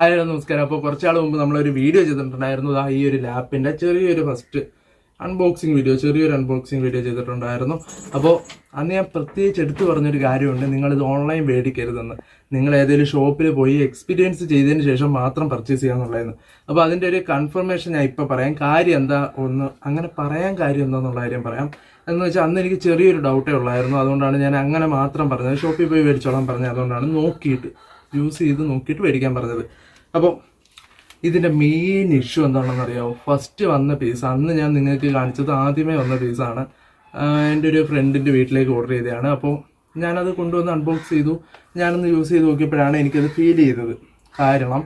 Hi നമസ്കാരം. അപ്പോൾ കുറച്ചാൾ മുമ്പ് നമ്മളൊരു വീഡിയോ ചെയ്തിട്ടുണ്ടായിരുന്നു. ഈ ഒരു ലാപ്പിൻ്റെ ചെറിയൊരു ചെറിയൊരു അൺബോക്സിങ് വീഡിയോ ചെയ്തിട്ടുണ്ടായിരുന്നു. അപ്പോൾ അന്ന് ഞാൻ പ്രത്യേകിച്ച് എടുത്തു പറഞ്ഞൊരു കാര്യമുണ്ട്, നിങ്ങളിത് ഓൺലൈൻ മേടിക്കരുതെന്ന്. നിങ്ങൾ ഏതെങ്കിലും ഷോപ്പിൽ പോയി എക്സ്പീരിയൻസ് ചെയ്തതിന് ശേഷം മാത്രം പർച്ചേസ് ചെയ്യാന്നുള്ളതെന്ന്. അപ്പോൾ അതിൻ്റെ ഒരു കൺഫർമേഷൻ ഞാൻ ഇപ്പോൾ പറയാം. കാര്യം എന്താ അങ്ങനെ പറയാൻ കാര്യം എന്താണെന്നുള്ള കാര്യം പറയാം. എന്ന് വെച്ചാൽ അന്ന് എനിക്ക് ചെറിയൊരു ഡൗട്ടേ ഉള്ളായിരുന്നു. അതുകൊണ്ടാണ് ഞാൻ അങ്ങനെ മാത്രം പറഞ്ഞത്. ഷോപ്പിൽ പോയി മേടിച്ചോളാൻ പറഞ്ഞത്. അതുകൊണ്ടാണ് യൂസ് ചെയ്ത് നോക്കിയിട്ട് മേടിക്കാൻ പറഞ്ഞത്. അപ്പോൾ ഇതിൻ്റെ മെയിൻ ഇഷ്യൂ എന്താണെന്ന് അറിയാമോ? ഫസ്റ്റ് വന്ന പീസ് അന്ന് ഞാൻ നിങ്ങൾക്ക് കാണിച്ചത് ആദ്യമേ വന്ന പീസാണ്. എൻ്റെ ഒരു ഫ്രണ്ടിൻ്റെ വീട്ടിലേക്ക് ഓർഡർ ചെയ്തതാണ്. അപ്പോൾ ഞാനത് കൊണ്ടുവന്ന് അൺബോക്സ് ചെയ്തു. ഞാനൊന്ന് യൂസ് ചെയ്ത് നോക്കിയപ്പോഴാണ് എനിക്കത് ഫീൽ ചെയ്തത്. കാരണം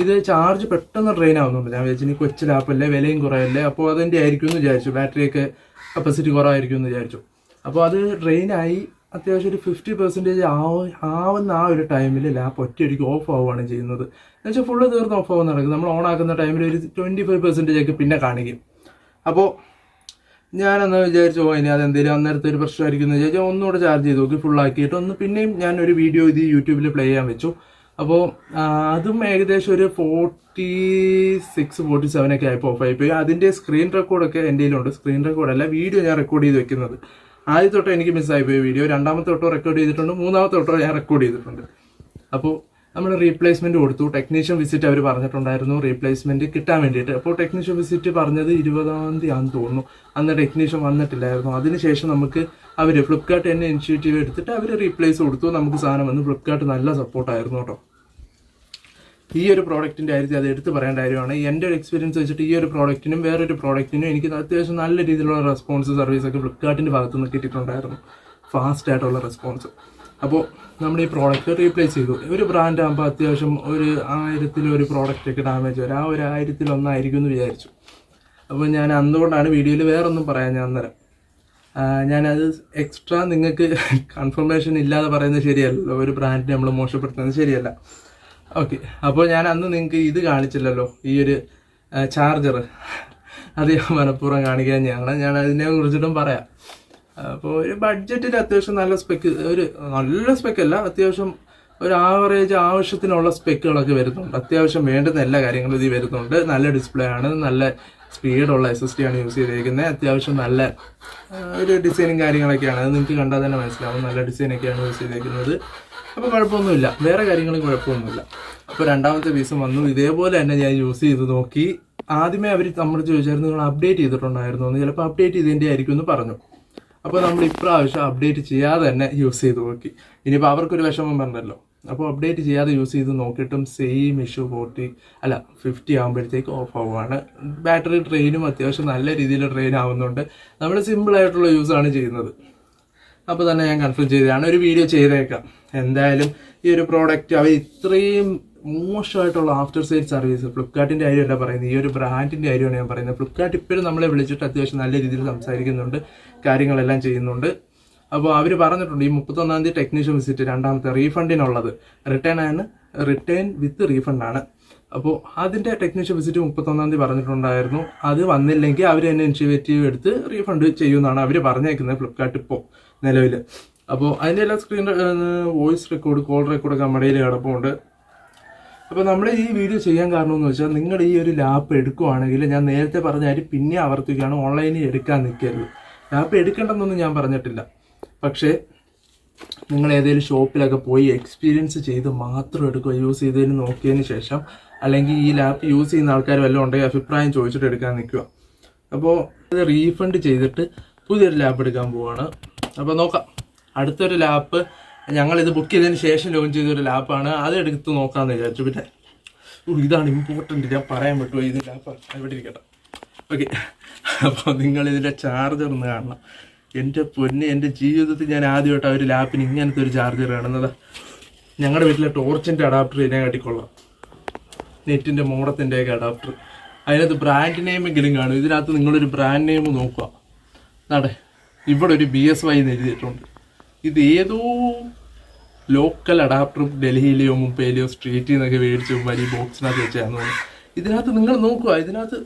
ഇത് ചാർജ് പെട്ടെന്ന് ഡ്രെയിൻ ആവുന്നുണ്ട്. ഞാൻ വിചാരിച്ചു ഇനി കൊച്ചു ലാപ്പല്ലേ, വിലയും കുറയല്ലേ, അപ്പോൾ അതിൻ്റെ ആയിരിക്കും എന്ന് വിചാരിച്ചു. ബാറ്ററിയൊക്കെ കപ്പാസിറ്റി കുറവായിരിക്കും എന്ന് വിചാരിച്ചു. അപ്പോൾ അത് ഡ്രെയിനായി അത്യാവശ്യം ഒരു 50% ആവുന്ന ആ ഒരു ടൈമിൽ ലാപ്പ് ഒറ്റയടിക്ക് ഓഫ് ആവുകയാണ് ചെയ്യുന്നത്. എന്നുവെച്ചാൽ ഫുള്ള് തീർന്ന് ഓഫ് ആവുന്ന നടക്കും. നമ്മൾ ഓൺ ആക്കുന്ന ടൈമിൽ ഒരു 25% പിന്നെ കാണിക്കും. അപ്പോൾ ഞാനന്ന് വിചാരിച്ചു ഇനി അതെന്തെങ്കിലും അന്നേരത്തെ ഒരു പ്രശ്നമായിരിക്കും എന്ന് വിചാരിച്ചാൽ ഒന്നുകൂടെ ചാർജ് ചെയ്ത് നോക്കി ഫുള്ളാക്കിയിട്ട് പിന്നെയും ഞാനൊരു വീഡിയോ ഇത് യൂട്യൂബിൽ പ്ലേ ചെയ്യാൻ വെച്ചു. അപ്പോൾ അതും ഏകദേശം ഒരു 46-47 ഒക്കെ ആയപ്പോൾ ഓഫ് ആയിപ്പോയി. അതിൻ്റെ സ്ക്രീൻ റെക്കോർഡൊക്കെ എൻ്റെ കയ്യിലുണ്ട്. സ്ക്രീൻ റെക്കോർഡല്ല, വീഡിയോ ഞാൻ റെക്കോർഡ് ചെയ്ത് വെക്കുന്നത്. ആദ്യ തൊട്ടോ എനിക്ക് മിസ്സായിപ്പോയി വീഡിയോ, രണ്ടാമത്തെ തൊട്ടോ റെക്കോർഡ് ചെയ്തിട്ടുണ്ട്, മൂന്നാമത്തെ തൊട്ടോ ഞാൻ റെക്കോർഡ് ചെയ്തിട്ടുണ്ട്. അപ്പോൾ നമ്മൾ റീപ്ലേസ്മെൻറ്റ് കൊടുത്തു. ടെക്നീഷ്യൻ വിസിറ്റ് അവർ പറഞ്ഞിട്ടുണ്ടായിരുന്നു റീപ്ലേസ്മെൻറ്റ് കിട്ടാൻ വേണ്ടിയിട്ട്. അപ്പോൾ ടെക്നീഷ്യൻ വിസിറ്റ് പറഞ്ഞത് 20-ാം തീയതി ആണെന്ന് തോന്നുന്നു. അന്ന് ടെക്നീഷ്യൻ വന്നിട്ടില്ലായിരുന്നു. അതിനുശേഷം നമുക്ക് ഫ്ലിപ്കാർട്ട് തന്നെ ഇനിഷ്യേറ്റീവ് എടുത്തിട്ട് അവർ റീപ്ലേസ് കൊടുത്തു. നമുക്ക് സാധനം വന്ന് ഫ്ലിപ്കാർട്ട് നല്ല സപ്പോർട്ടായിരുന്നു കേട്ടോ. ഈ ഒരു പ്രോഡക്റ്റിൻ്റെ കാര്യത്തിൽ അത് എടുത്ത് പറയേണ്ട കാര്യമാണ്. എൻ്റെ ഒരു എക്സ്പീരിയൻസ് വെച്ചിട്ട് ഈ ഒരു പ്രോഡക്റ്റിനും വേറൊരു പ്രോഡക്റ്റിനും എനിക്ക് അത്യാവശ്യം നല്ല രീതിയിലുള്ള റെസ്പോൺസ് സർവീസൊക്കെ ഫ്ലിപ്കാർട്ടിൻ്റെ ഭാഗത്തുനിന്ന് കിട്ടിയിട്ടുണ്ടായിരുന്നു. ഫാസ്റ്റ് ആയിട്ടുള്ള റെസ്പോൺസ്. അപ്പോൾ നമ്മൾ ഈ പ്രോഡക്റ്റ് റീപ്ലേസ് ചെയ്തു. ഒരു ബ്രാൻഡ് ആകുമ്പോൾ അത്യാവശ്യം ഒരു 1000-ൽ പ്രോഡക്റ്റൊക്കെ ഡാമേജ് വരും. ഒരു 1000-ൽ എന്ന് വിചാരിച്ചു. അപ്പോൾ ഞാൻ അതുകൊണ്ടാണ് വീഡിയോയിൽ വേറൊന്നും പറയാൻ ഞാൻ അന്നേരം ഞാനത് എക്സ്ട്രാ നിങ്ങൾക്ക് കൺഫർമേഷൻ ഇല്ലാതെ പറയുന്നത് ശരിയല്ലല്ലോ. ഒരു ബ്രാൻഡിനെ നമ്മൾ മോശപ്പെടുത്തുന്നത് ശരിയല്ല. ഓക്കെ, അപ്പോൾ ഞാൻ അന്ന് നിങ്ങൾക്ക് ഇത് കാണിച്ചില്ലല്ലോ, ഈ ഒരു ചാർജർ. അത് ഞാൻ മനഃപൂർവ്വം കാണിക്കാൻ ഞാൻ അതിനെ കുറിച്ചിട്ടും പറയാം. അപ്പോൾ ഒരു ബഡ്ജറ്റിൽ അത്യാവശ്യം നല്ല നല്ല സ്പെക്കല്ല, അത്യാവശ്യം ഒരു ആവറേജ് ആവശ്യത്തിനുള്ള സ്പെക്കുകളൊക്കെ വരുന്നുണ്ട്. അത്യാവശ്യം വേണ്ടുന്ന എല്ലാ കാര്യങ്ങളും ഇതിൽ വരുന്നുണ്ട്. നല്ല ഡിസ്പ്ലേ ആണ്, നല്ല സ്പീഡുള്ള SSD ആണ് യൂസ് ചെയ്തിരിക്കുന്നത്. അത്യാവശ്യം നല്ല ഒരു ഡിസൈനും കാര്യങ്ങളൊക്കെയാണ്. അത് നിങ്ങൾക്ക് കണ്ടാൽ തന്നെ മനസ്സിലാവും. നല്ല ഡിസൈനൊക്കെയാണ് യൂസ് ചെയ്തിരിക്കുന്നത്. അപ്പോൾ കുഴപ്പമൊന്നുമില്ല, വേറെ കാര്യങ്ങളും കുഴപ്പമൊന്നുമില്ല. അപ്പോൾ രണ്ടാമത്തെ പീസും വന്നു. ഇതേപോലെ തന്നെ ഞാൻ യൂസ് ചെയ്ത് നോക്കി. ആദ്യമേ അവർ നമ്മൾ ചോദിച്ചായിരുന്നു നിങ്ങൾ അപ്ഡേറ്റ് ചെയ്തിട്ടുണ്ടായിരുന്നു എന്ന്. ചിലപ്പോൾ അപ്ഡേറ്റ് ചെയ്തതിൻ്റെ ആയിരിക്കും എന്ന് പറഞ്ഞു. അപ്പോൾ നമ്മൾ ഇപ്രാവശ്യം അപ്ഡേറ്റ് ചെയ്യാതെ തന്നെ യൂസ് ചെയ്ത് നോക്കി. ഇനിയിപ്പോൾ അവർക്കൊരു വിഷമം പറഞ്ഞല്ലോ. അപ്പോൾ അപ്ഡേറ്റ് ചെയ്യാതെ യൂസ് ചെയ്ത് നോക്കിയിട്ടും സെയിം ഇഷ്യൂ 50 ആകുമ്പോഴത്തേക്ക് ഓഫ് ആവുകയാണ്. ബാറ്ററി ഡ്രെയിനും അത്യാവശ്യം നല്ല രീതിയിൽ ഡ്രെയിൻ ആവുന്നുണ്ട്. നമ്മൾ സിമ്പിളായിട്ടുള്ള യൂസാണ് ചെയ്യുന്നത്. അപ്പോൾ തന്നെ ഞാൻ കൺഫേം ചെയ്തതാണ്, ഒരു വീഡിയോ ചെയ്തേക്കാം. എന്തായാലും ഈ ഒരു പ്രോഡക്റ്റ് അവർ ഇത്രയും മോശമായിട്ടുള്ള ആഫ്റ്റർ സെയിൽ സർവീസ്, ഫ്ലിപ്കാർട്ടിൻ്റെ കാര്യമല്ല പറയുന്നത്, ഈ ഒരു ബ്രാൻഡിൻ്റെ കാര്യമാണ് ഞാൻ പറയുന്നത്. ഫ്ലിപ്കാർട്ട് ഇപ്പോഴും നമ്മളെ വിളിച്ചിട്ട് അത്യാവശ്യം നല്ല രീതിയിൽ സംസാരിക്കുന്നുണ്ട്, കാര്യങ്ങളെല്ലാം ചെയ്യുന്നുണ്ട്. അപ്പോൾ അവർ പറഞ്ഞിട്ടുണ്ട് ഈ 31-ാം തീയതി ടെക്നീഷ്യൻ വിസിറ്റ്, രണ്ടാമത്തെ റീഫണ്ടിനുള്ളത് റിട്ടേൺ വിത്ത് റീഫണ്ടാണ്. അപ്പോൾ അതിൻ്റെ ടെക്നീഷ്യൻ വിസിറ്റ് 31-ാം തീയതി പറഞ്ഞിട്ടുണ്ടായിരുന്നു. അത് വന്നില്ലെങ്കിൽ അവർ തന്നെ ഇനിഷ്യേറ്റീവ് എടുത്ത് റീഫണ്ട് ചെയ്യുമെന്നാണ് അവർ പറഞ്ഞേക്കുന്നത് ഫ്ലിപ്കാർട്ട് ഇപ്പോൾ നിലവിൽ. അപ്പോൾ അതിൻ്റെ എല്ലാ വോയിസ് റെക്കോർഡ്, കോൾ റെക്കോർഡൊക്കെ നമ്മുടെ കയ്യിൽ കിടപ്പുണ്ട്. അപ്പോൾ നമ്മൾ ഈ വീഡിയോ ചെയ്യാൻ കാരണമെന്ന് വെച്ചാൽ നിങ്ങൾ ഈ ഒരു ലാപ്പ് എടുക്കുവാണെങ്കിൽ ഞാൻ നേരത്തെ പറഞ്ഞ കാര്യം പിന്നെ ആവർത്തിക്കുകയാണ്, ഓൺലൈനിൽ എടുക്കാൻ നിൽക്കരുത്. ലാപ്പ് എടുക്കേണ്ടെന്നൊന്നും ഞാൻ പറഞ്ഞിട്ടില്ല. പക്ഷേ നിങ്ങൾ ഏതെങ്കിലും ഷോപ്പിലൊക്കെ പോയി എക്സ്പീരിയൻസ് ചെയ്ത് മാത്രം എടുക്കുക. യൂസ് ചെയ്തതിന് നോക്കിയതിന് ശേഷം, അല്ലെങ്കിൽ ഈ ലാപ്പ് യൂസ് ചെയ്യുന്ന ആൾക്കാർ വല്ലതും ഉണ്ടെങ്കിൽ അഭിപ്രായം ചോദിച്ചിട്ട് എടുക്കാൻ നിൽക്കുക. അപ്പോൾ ഇത് റീഫണ്ട് ചെയ്തിട്ട് പുതിയൊരു ലാപ്പ് എടുക്കാൻ പോവുകയാണ്. അപ്പോൾ നോക്കാം. അടുത്തൊരു ലാപ്പ് ഞങ്ങളിത് ബുക്ക് ചെയ്തതിന് ശേഷം ലോഞ്ച് ചെയ്തൊരു ലാപ്പാണ്. അത് എടുത്ത് നോക്കാമെന്ന് വിചാരിച്ചു. പിന്നെ ഇതാണ് ഇമ്പോർട്ടൻറ്റ്, ഞാൻ പറയാൻ പറ്റുമോ? ഇത് ലാപ്പാണ്, ഇവിടെ ഇരിക്കട്ടെ. ഓക്കെ, അപ്പോൾ നിങ്ങളിതിൻ്റെ ചാർജർ ഒന്ന് കാണണം. എൻ്റെ പൊന്നെ, എൻ്റെ ജീവിതത്തിൽ ഞാൻ ആദ്യമായിട്ട് ഒരു ലാപ്പിന് ഇങ്ങനത്തെ ഒരു ചാർജർ കാണുന്നത്. ഞങ്ങളുടെ വീട്ടിലെ ടോർച്ചിൻ്റെ അഡാപ്റ്റർ ഇതിനെ കാട്ടിക്കൊള്ളാം, നെറ്റിൻ്റെ മോഡത്തിൻ്റെയൊക്കെ അഡാപ്റ്റർ. അതിനകത്ത് ബ്രാൻഡ് നെയിമെങ്കിലും കാണും. ഇതിനകത്ത് നിങ്ങളൊരു ബ്രാൻഡ് നെയിം നോക്കുക. നടേ ഇവിടെ ഒരു BSY എന്ന് എഴുതിയിട്ടുണ്ട്. ഇത് ഏതോ ലോക്കൽ അഡാപ്റ്ററും ഡൽഹിയിലെയോ മുംബൈയിലെയോ സ്ട്രീറ്റിൽ നിന്നൊക്കെ മേടിച്ച് വലിയ ബോക്സിനകത്ത് വെച്ചാന്ന് തോന്നുന്നു. ഇതിനകത്ത് നിങ്ങൾ നോക്കുക, ഇതിനകത്ത്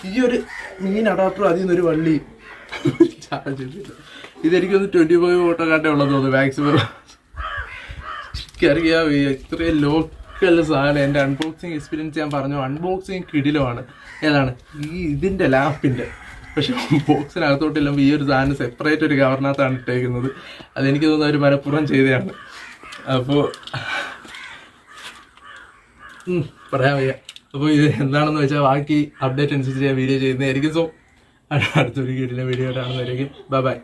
ഈ ഒരു മെയിൻ അഡാപ്റ്റർ അതിൽ നിന്നൊരു വള്ളി ചാർജ് ചെയ്തില്ല. ഇതെനിക്കൊന്ന് 25 വോട്ടോ കാട്ടേ ഉള്ളത് തോന്നുന്നു മാക്സിമം. എനിക്കറിയാം ഇത്രയും കിടക്കല്ല സാധനം. എൻ്റെ അൺബോക്സിങ് എക്സ്പീരിയൻസ് ഞാൻ പറഞ്ഞു, അൺബോക്സിങ് കിടിലമാണ്. ഏതാണ് ഇതിൻ്റെ ലാപ്പിൻ്റെ. പക്ഷെ ബോക്സിനകത്തോട്ടില്ലുമ്പോൾ ഈ ഒരു സാധനം സെപ്പറേറ്റ് ഒരു കവറിനകത്താണ് ഇട്ടേക്കുന്നത്. അതെനിക്ക് തോന്നുന്ന ഒരു മനഃപൂർവ്വം ചെയ്തതാണ്. അപ്പോൾ പറയാൻ വയ്യ. അപ്പോൾ ഇത് എന്താണെന്ന് വെച്ചാൽ ബാക്കി അപ്ഡേറ്റ് അനുസരിച്ച് ഞാൻ വീഡിയോ ചെയ്യുന്നതായിരിക്കും. സോ അടുത്തൊരു വീഡിയോ കാണുന്നതായിരിക്കും. Bye bye.